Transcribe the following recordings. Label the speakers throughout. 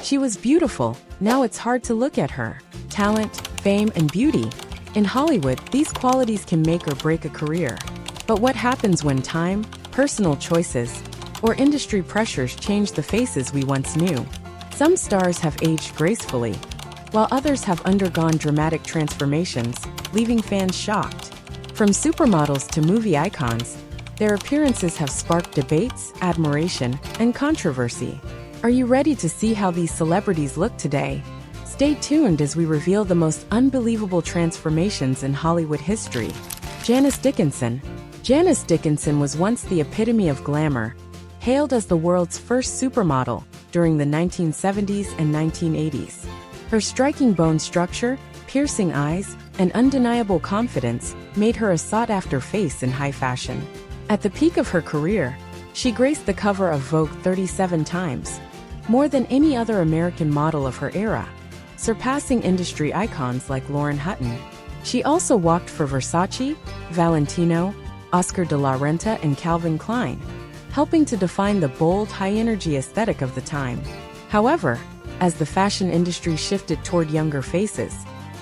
Speaker 1: She was beautiful, now it's hard to look at her. Talent, fame, and beauty. In Hollywood, these qualities can make or break a career. But what happens when time, personal choices, or industry pressures change the faces we once knew? Some stars have aged gracefully, while others have undergone dramatic transformations, leaving fans shocked. From supermodels to movie icons, their appearances have sparked debates, admiration, and controversy. Are you ready to see how these celebrities look today? Stay tuned as we reveal the most unbelievable transformations in Hollywood history. Janice Dickinson. Janice Dickinson was once the epitome of glamour, hailed as the world's first supermodel during the 1970s and 1980s. Her striking bone structure, piercing eyes, and undeniable confidence made her a sought-after face in high fashion. At the peak of her career, she graced the cover of Vogue 37 times, more than any other American model of her era, surpassing industry icons like Lauren Hutton. She also walked for Versace, Valentino, Oscar de la Renta, and Calvin Klein, helping to define the bold, high-energy aesthetic of the time. However, as the fashion industry shifted toward younger faces,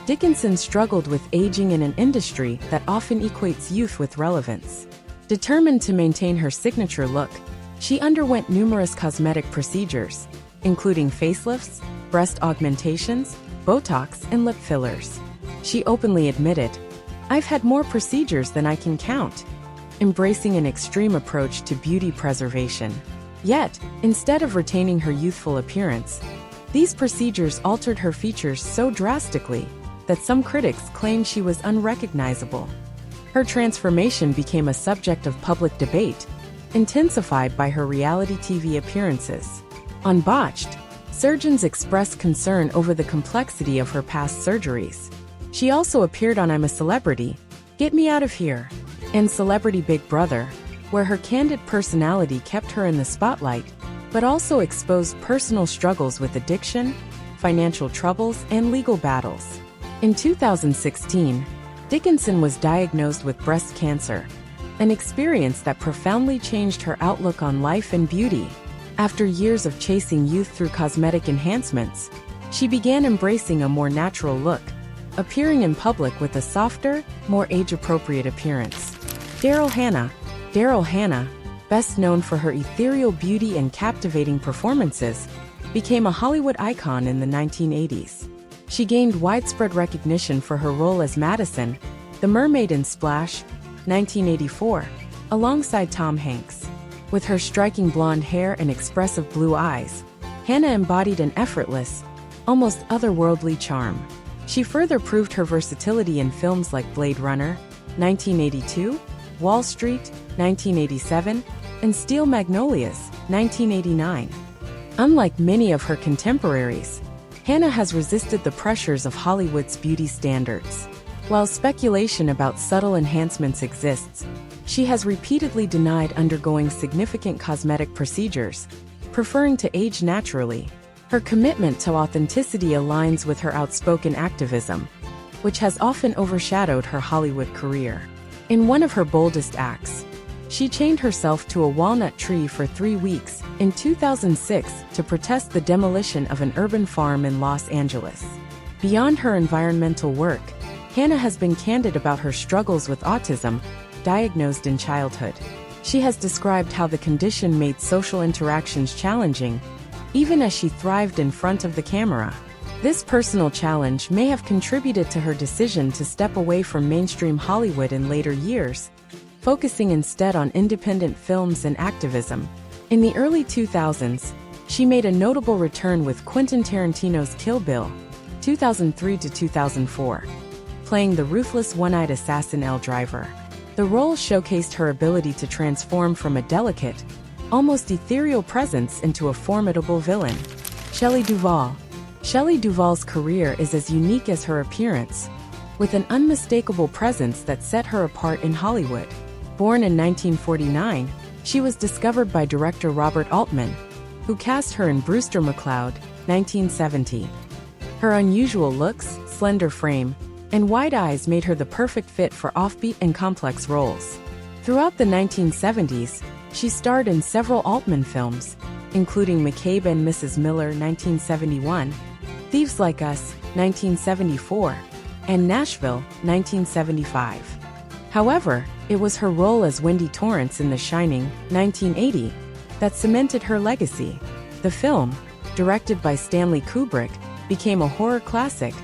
Speaker 1: Dickinson struggled with aging in an industry that often equates youth with relevance. Determined to maintain her signature look, she underwent numerous cosmetic procedures, including facelifts, breast augmentations, Botox, and lip fillers. She openly admitted, "I've had more procedures than I can count," embracing an extreme approach to beauty preservation. Yet, instead of retaining her youthful appearance, these procedures altered her features so drastically that some critics claimed she was unrecognizable. Her transformation became a subject of public debate, intensified by her reality TV appearances. On Botched, surgeons expressed concern over the complexity of her past surgeries. She also appeared on I'm a Celebrity, Get Me Out of Here, and Celebrity Big Brother, where her candid personality kept her in the spotlight, but also exposed personal struggles with addiction, financial troubles, and legal battles. In 2016, Dickinson was diagnosed with breast cancer, an experience that profoundly changed her outlook on life and beauty. After years of chasing youth through cosmetic enhancements, she began embracing a more natural look, appearing in public with a softer, more age-appropriate appearance. Daryl Hannah. Daryl Hannah, best known for her ethereal beauty and captivating performances, became a Hollywood icon in the 1980s. She gained widespread recognition for her role as Madison, the mermaid in Splash, 1984, alongside Tom Hanks. With her striking blonde hair and expressive blue eyes, Hannah embodied an effortless, almost otherworldly charm. She further proved her versatility in films like Blade Runner, 1982, Wall Street, 1987, and Steel Magnolias, 1989. Unlike many of her contemporaries, Hannah has resisted the pressures of Hollywood's beauty standards. While speculation about subtle enhancements exists, she has repeatedly denied undergoing significant cosmetic procedures, preferring to age naturally. Her commitment to authenticity aligns with her outspoken activism, which has often overshadowed her Hollywood career. In one of her boldest acts, she chained herself to a walnut tree for 3 weeks in 2006 to protest the demolition of an urban farm in Los Angeles. Beyond her environmental work, Hannah has been candid about her struggles with autism, diagnosed in childhood. She has described how the condition made social interactions challenging, even as she thrived in front of the camera. This personal challenge may have contributed to her decision to step away from mainstream Hollywood in later years, focusing instead on independent films and activism. In the early 2000s, she made a notable return with Quentin Tarantino's Kill Bill, 2003 to 2004, playing the ruthless one-eyed assassin Elle Driver. The role showcased her ability to transform from a delicate, almost ethereal presence into a formidable villain. Shelley Duvall. Shelley Duvall's career is as unique as her appearance, with an unmistakable presence that set her apart in Hollywood. Born in 1949, she was discovered by director Robert Altman, who cast her in Brewster McCloud, 1970. Her unusual looks, slender frame, and wide eyes made her the perfect fit for offbeat and complex roles. Throughout the 1970s, she starred in several Altman films, including McCabe and Mrs. Miller 1971, Thieves Like Us 1974, and Nashville 1975. However, it was her role as Wendy Torrance in The Shining 1980 that cemented her legacy. The film, directed by Stanley Kubrick, became a horror classic,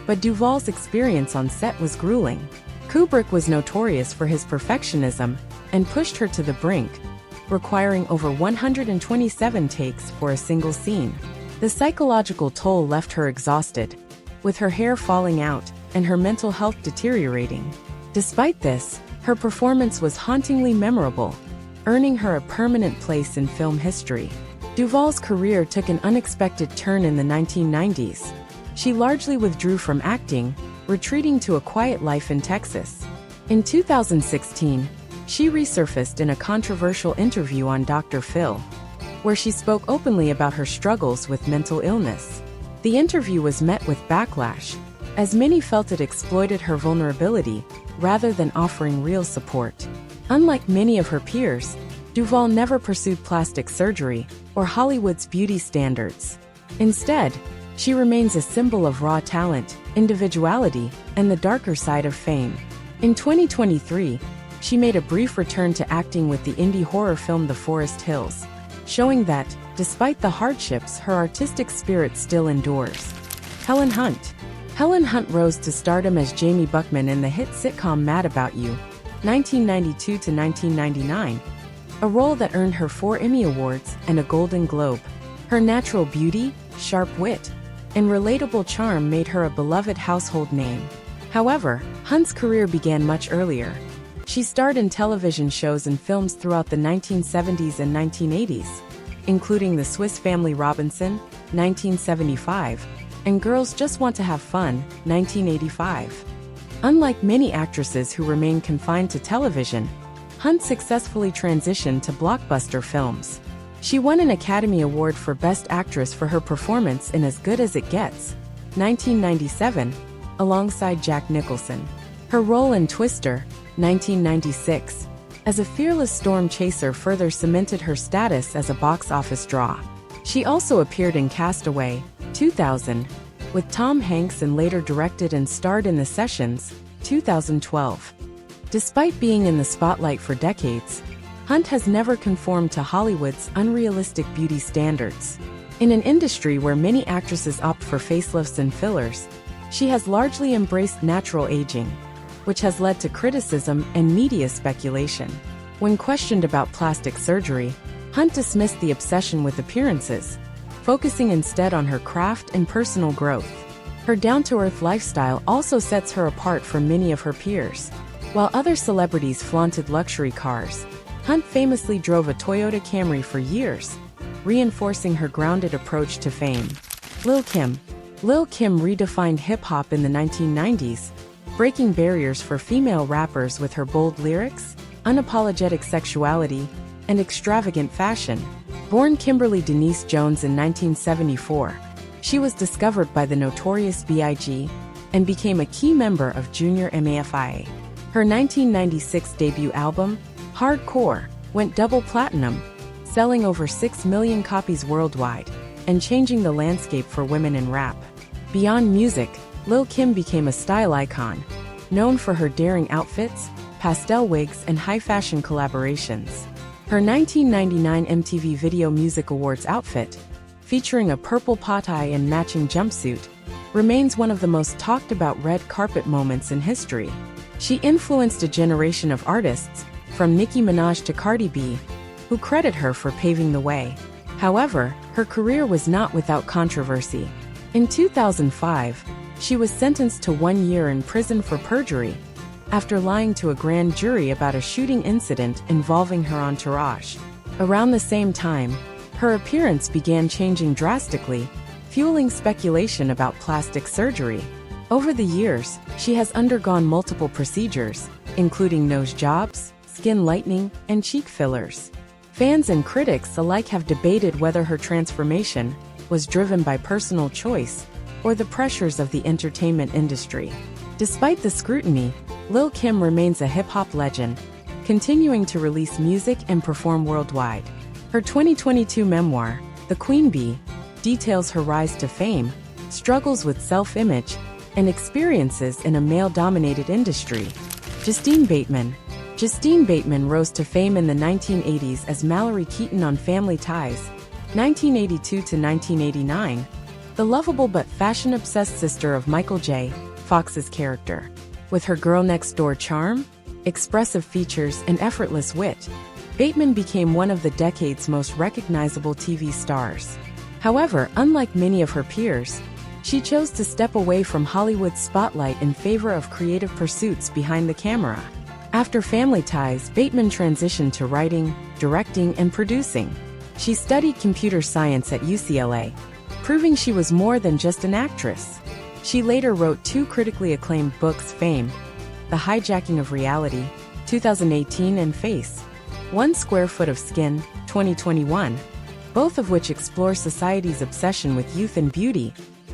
Speaker 1: but Duvall's experience on set was grueling. Kubrick was notorious for his perfectionism and pushed her to the brink, requiring over 127 takes for a single scene. The psychological toll left her exhausted, with her hair falling out and her mental health deteriorating. Despite this, her performance was hauntingly memorable, earning her a permanent place in film history. Duvall's career took an unexpected turn in the 1990s. She largely withdrew from acting, retreating to a quiet life in Texas. In 2016, she resurfaced in a controversial interview on Dr. Phil, where she spoke openly about her struggles with mental illness. The interview was met with backlash, as many felt it exploited her vulnerability rather than offering real support. Unlike many of her peers, Duvall never pursued plastic surgery or Hollywood's beauty standards. Instead, she remains a symbol of raw talent, individuality, and the darker side of fame. In 2023, she made a brief return to acting with the indie horror film The Forest Hills, showing that, despite the hardships, her artistic spirit still endures. Helen Hunt. Helen Hunt rose to stardom as Jamie Buckman in the hit sitcom Mad About You, 1992 to 1999, a role that earned her 4 Emmy Awards and a Golden Globe. Her natural beauty, sharp wit, and relatable charm made her a beloved household name. However, Hunt's career began much earlier. She starred in television shows and films throughout the 1970s and 1980s, including The Swiss Family Robinson, 1975, and Girls Just Want to Have Fun, 1985. Unlike many actresses who remain confined to television, Hunt successfully transitioned to blockbuster films. She won an Academy Award for Best Actress for her performance in As Good as It Gets, 1997, alongside Jack Nicholson. Her role in Twister, 1996, as a fearless storm chaser further cemented her status as a box office draw. She also appeared in Castaway, 2000, with Tom Hanks and later directed and starred in The Sessions, 2012. Despite being in the spotlight for decades, Hunt has never conformed to Hollywood's unrealistic beauty standards. In an industry where many actresses opt for facelifts and fillers, she has largely embraced natural aging, which has led to criticism and media speculation. When questioned about plastic surgery, Hunt dismissed the obsession with appearances, focusing instead on her craft and personal growth. Her down-to-earth lifestyle also sets her apart from many of her peers. While other celebrities flaunted luxury cars, Hunt famously drove a Toyota Camry for years, reinforcing her grounded approach to fame. Lil' Kim. Lil' Kim redefined hip-hop in the 1990s, breaking barriers for female rappers with her bold lyrics, unapologetic sexuality, and extravagant fashion. Born Kimberly Denise Jones in 1974, she was discovered by the Notorious B.I.G. and became a key member of Junior Mafia. Her 1996 debut album, Hardcore, went double platinum, selling over 6 million copies worldwide, and changing the landscape for women in rap. Beyond music, Lil' Kim became a style icon, known for her daring outfits, pastel wigs, and high-fashion collaborations. Her 1999 MTV Video Music Awards outfit, featuring a purple pot-eye and matching jumpsuit, remains one of the most talked-about red carpet moments in history. She influenced a generation of artists, from Nicki Minaj to Cardi B, who credit her for paving the way. However, her career was not without controversy. In 2005, she was sentenced to 1 year in prison for perjury, after lying to a grand jury about a shooting incident involving her entourage. Around the same time, her appearance began changing drastically, fueling speculation about plastic surgery. Over the years, she has undergone multiple procedures, including nose jobs, skin lightening, and cheek fillers. Fans and critics alike have debated whether her transformation was driven by personal choice or the pressures of the entertainment industry. Despite the scrutiny, Lil' Kim remains a hip-hop legend, continuing to release music and perform worldwide. Her 2022 memoir, The Queen Bee, details her rise to fame, struggles with self-image, and experiences in a male-dominated industry. Justine Bateman. Justine Bateman rose to fame in the 1980s as Mallory Keaton on Family Ties, 1982 to 1989, the lovable but fashion-obsessed sister of Michael J. Fox's character. With her girl-next-door charm, expressive features, and effortless wit, Bateman became one of the decade's most recognizable TV stars. However, unlike many of her peers, she chose to step away from Hollywood's spotlight in favor of creative pursuits behind the camera. After Family Ties, Bateman transitioned to writing, directing, and producing. She studied computer science at UCLA, proving she was more than just an actress. She later wrote two critically acclaimed books: Fame, The Hijacking of Reality, 2018, and Face, 1 Square Foot of Skin, 2021, both of which explore society's obsession with youth and beauty,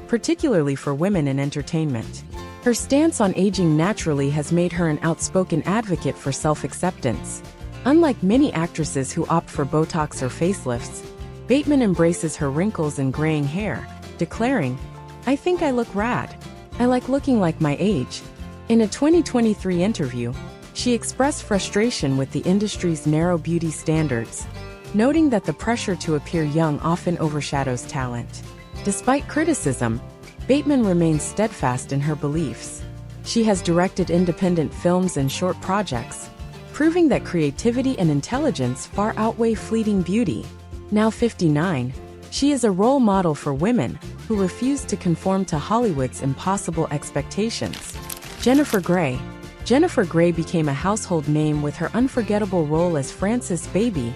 Speaker 1: particularly for women in entertainment. Her stance on aging naturally has made her an outspoken advocate for self-acceptance. Unlike many actresses who opt for Botox or facelifts, Bateman embraces her wrinkles and graying hair, declaring, "I think I look rad. I like looking like my age." In a 2023 interview, she expressed frustration with the industry's narrow beauty standards, noting that the pressure to appear young often overshadows talent. Despite criticism, Bateman remains steadfast in her beliefs. She has directed independent films and short projects, proving that creativity and intelligence far outweigh fleeting beauty. Now 59, she is a role model for women who refuse to conform to Hollywood's impossible expectations. Jennifer Grey. Jennifer Grey became a household name with her unforgettable role as Frances Baby,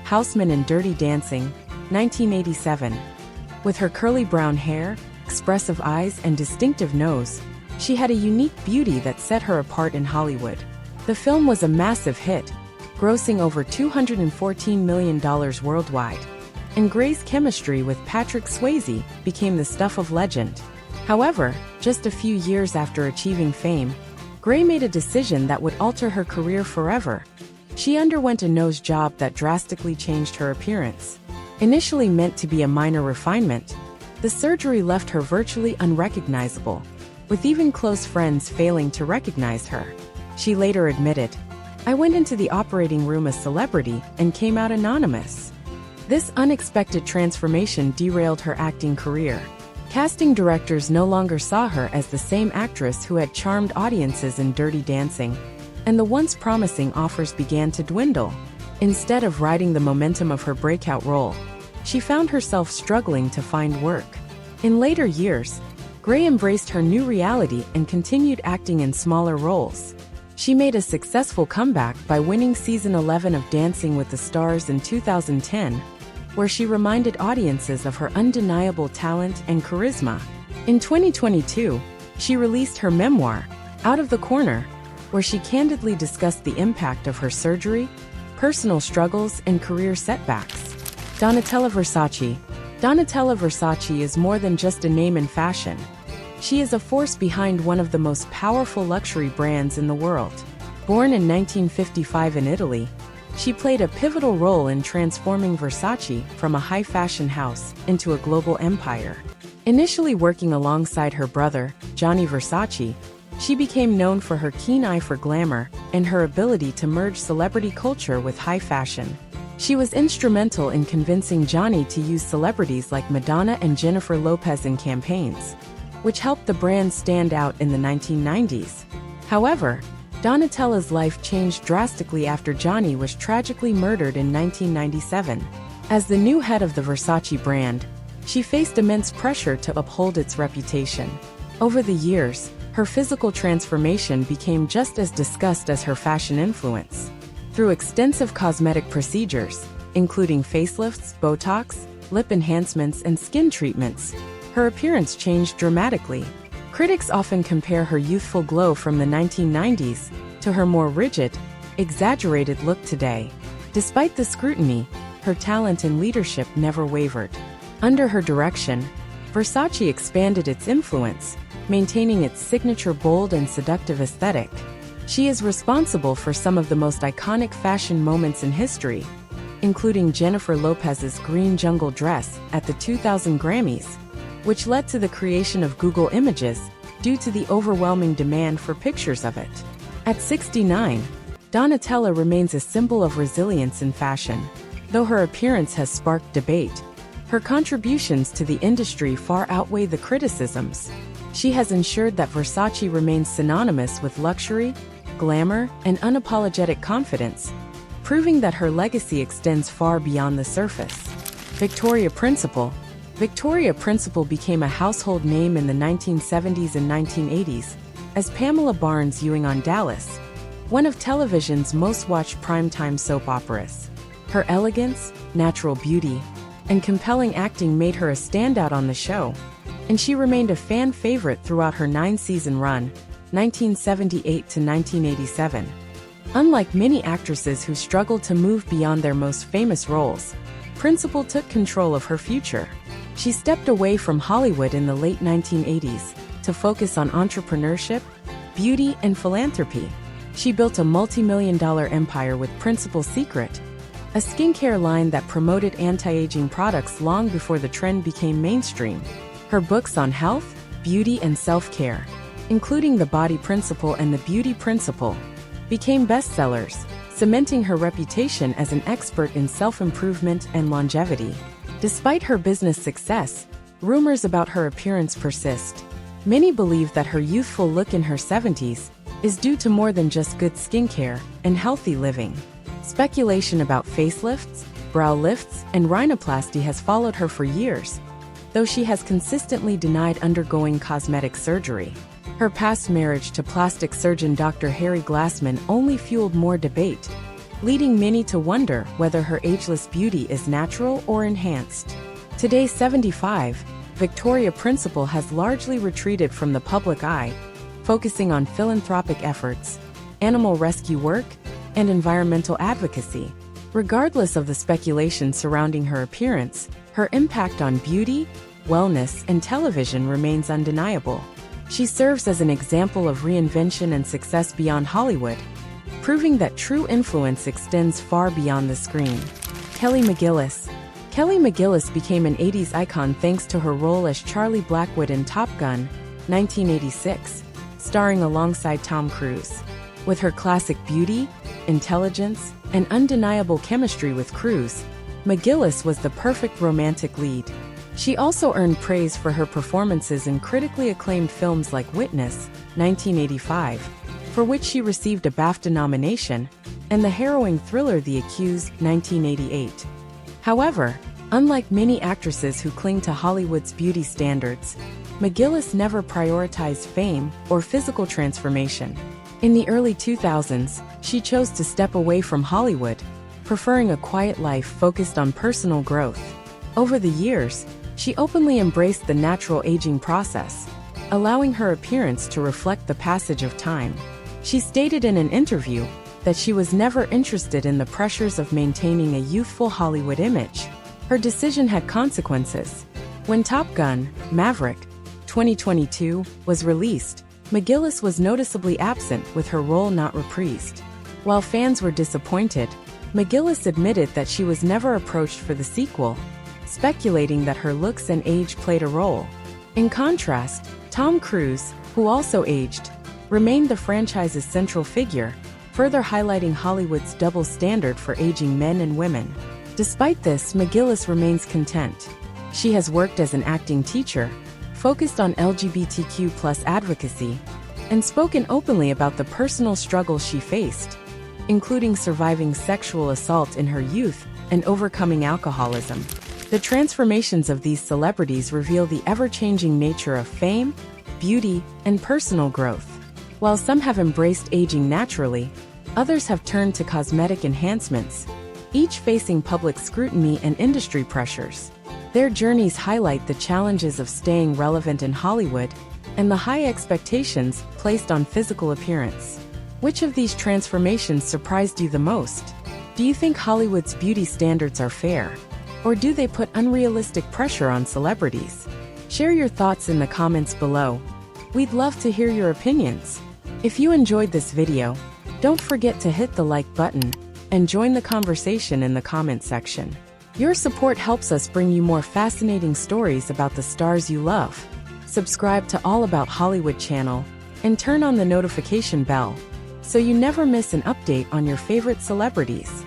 Speaker 1: Houseman in Dirty Dancing, 1987. With her curly brown hair, expressive eyes, and distinctive nose, she had a unique beauty that set her apart in Hollywood. The film was a massive hit, grossing over $214 million worldwide, and Grey's chemistry with Patrick Swayze became the stuff of legend. However, just a few years after achieving fame, Grey made a decision that would alter her career forever. She underwent a nose job that drastically changed her appearance. Initially meant to be a minor refinement, the surgery left her virtually unrecognizable, with even close friends failing to recognize her. She later admitted, "I went into the operating room a celebrity and came out anonymous." This unexpected transformation derailed her acting career. Casting directors no longer saw her as the same actress who had charmed audiences in Dirty Dancing, and the once promising offers began to dwindle. Instead of riding the momentum of her breakout role, she found herself struggling to find work. In later years, Grey embraced her new reality and continued acting in smaller roles. She made a successful comeback by winning season 11 of Dancing with the Stars in 2010, where she reminded audiences of her undeniable talent and charisma. In 2022, she released her memoir, Out of the Corner, where she candidly discussed the impact of her surgery, personal struggles, and career setbacks. Donatella Versace. Donatella Versace is more than just a name in fashion. She is a force behind one of the most powerful luxury brands in the world. Born in 1955 in Italy, she played a pivotal role in transforming Versace from a high-fashion house into a global empire. Initially working alongside her brother, Gianni Versace, she became known for her keen eye for glamour and her ability to merge celebrity culture with high fashion. She was instrumental in convincing Gianni to use celebrities like Madonna and Jennifer Lopez in campaigns, which helped the brand stand out in the 1990s. However, Donatella's life changed drastically after Gianni was tragically murdered in 1997. As the new head of the Versace brand, she faced immense pressure to uphold its reputation. Over the years, her physical transformation became just as discussed as her fashion influence. Through extensive cosmetic procedures, including facelifts, Botox, lip enhancements, and skin treatments, her appearance changed dramatically. Critics often compare her youthful glow from the 1990s to her more rigid, exaggerated look today. Despite the scrutiny, her talent and leadership never wavered. Under her direction, Versace expanded its influence, maintaining its signature bold and seductive aesthetic. She is responsible for some of the most iconic fashion moments in history, including Jennifer Lopez's green jungle dress at the 2000 Grammys, which led to the creation of Google Images due to the overwhelming demand for pictures of it. At 69, Donatella remains a symbol of resilience in fashion. Though her appearance has sparked debate, her contributions to the industry far outweigh the criticisms. She has ensured that Versace remains synonymous with luxury, glamour, and unapologetic confidence, proving that her legacy extends far beyond the surface. Victoria Principal. Victoria Principal became a household name in the 1970s and 1980s as Pamela Barnes Ewing on Dallas, one of television's most-watched primetime soap operas. Her elegance, natural beauty, and compelling acting made her a standout on the show, and she remained a fan favorite throughout her 9-season run, 1978 to 1987. Unlike many actresses who struggled to move beyond their most famous roles, Principal took control of her future. She stepped away from Hollywood in the late 1980s to focus on entrepreneurship, beauty, and philanthropy. She built a multi-million-dollar empire with Principal Secret, a skincare line that promoted anti-aging products long before the trend became mainstream. Her books on health, beauty, and self-care, including The Body Principle and The Beauty Principle, became bestsellers, cementing her reputation as an expert in self-improvement and longevity. Despite her business success, rumors about her appearance persist. Many believe that her youthful look in her 70s is due to more than just good skincare and healthy living. Speculation about facelifts, brow lifts, and rhinoplasty has followed her for years, though she has consistently denied undergoing cosmetic surgery. Her past marriage to plastic surgeon Dr. Harry Glassman only fueled more debate, leading many to wonder whether her ageless beauty is natural or enhanced. Today 75, Victoria Principal has largely retreated from the public eye, focusing on philanthropic efforts, animal rescue work, and environmental advocacy. Regardless of the speculation surrounding her appearance, her impact on beauty, wellness, and television remains undeniable. She serves as an example of reinvention and success beyond Hollywood, proving that true influence extends far beyond the screen. Kelly McGillis. Kelly McGillis became an 80s icon thanks to her role as Charlie Blackwood in Top Gun, 1986, starring alongside Tom Cruise. With her classic beauty, intelligence, and undeniable chemistry with Cruise, McGillis was the perfect romantic lead. She also earned praise for her performances in critically acclaimed films like Witness, 1985, for which she received a BAFTA nomination, and the harrowing thriller The Accused, 1988. However, unlike many actresses who cling to Hollywood's beauty standards, McGillis never prioritized fame or physical transformation. In the early 2000s, she chose to step away from Hollywood, preferring a quiet life focused on personal growth. Over the years, she openly embraced the natural aging process, allowing her appearance to reflect the passage of time. She stated in an interview that she was never interested in the pressures of maintaining a youthful Hollywood image. Her decision had consequences. When Top Gun: Maverick, 2022, was released, McGillis was noticeably absent, with her role not reprised. While fans were disappointed, McGillis admitted that she was never approached for the sequel, speculating that her looks and age played a role. In contrast, Tom Cruise, who also aged, remained the franchise's central figure, further highlighting Hollywood's double standard for aging men and women. Despite this, McGillis remains content. She has worked as an acting teacher, focused on LGBTQ+ advocacy, and spoken openly about the personal struggles she faced, including surviving sexual assault in her youth and overcoming alcoholism. The transformations of these celebrities reveal the ever-changing nature of fame, beauty, and personal growth. While some have embraced aging naturally, others have turned to cosmetic enhancements, each facing public scrutiny and industry pressures. Their journeys highlight the challenges of staying relevant in Hollywood and the high expectations placed on physical appearance. Which of these transformations surprised you the most? Do you think Hollywood's beauty standards are fair? Or do they put unrealistic pressure on celebrities? Share your thoughts in the comments below. We'd love to hear your opinions. If you enjoyed this video, don't forget to hit the like button and join the conversation in the comment section. Your support helps us bring you more fascinating stories about the stars you love. Subscribe to All About Hollywood channel and turn on the notification bell so you never miss an update on your favorite celebrities.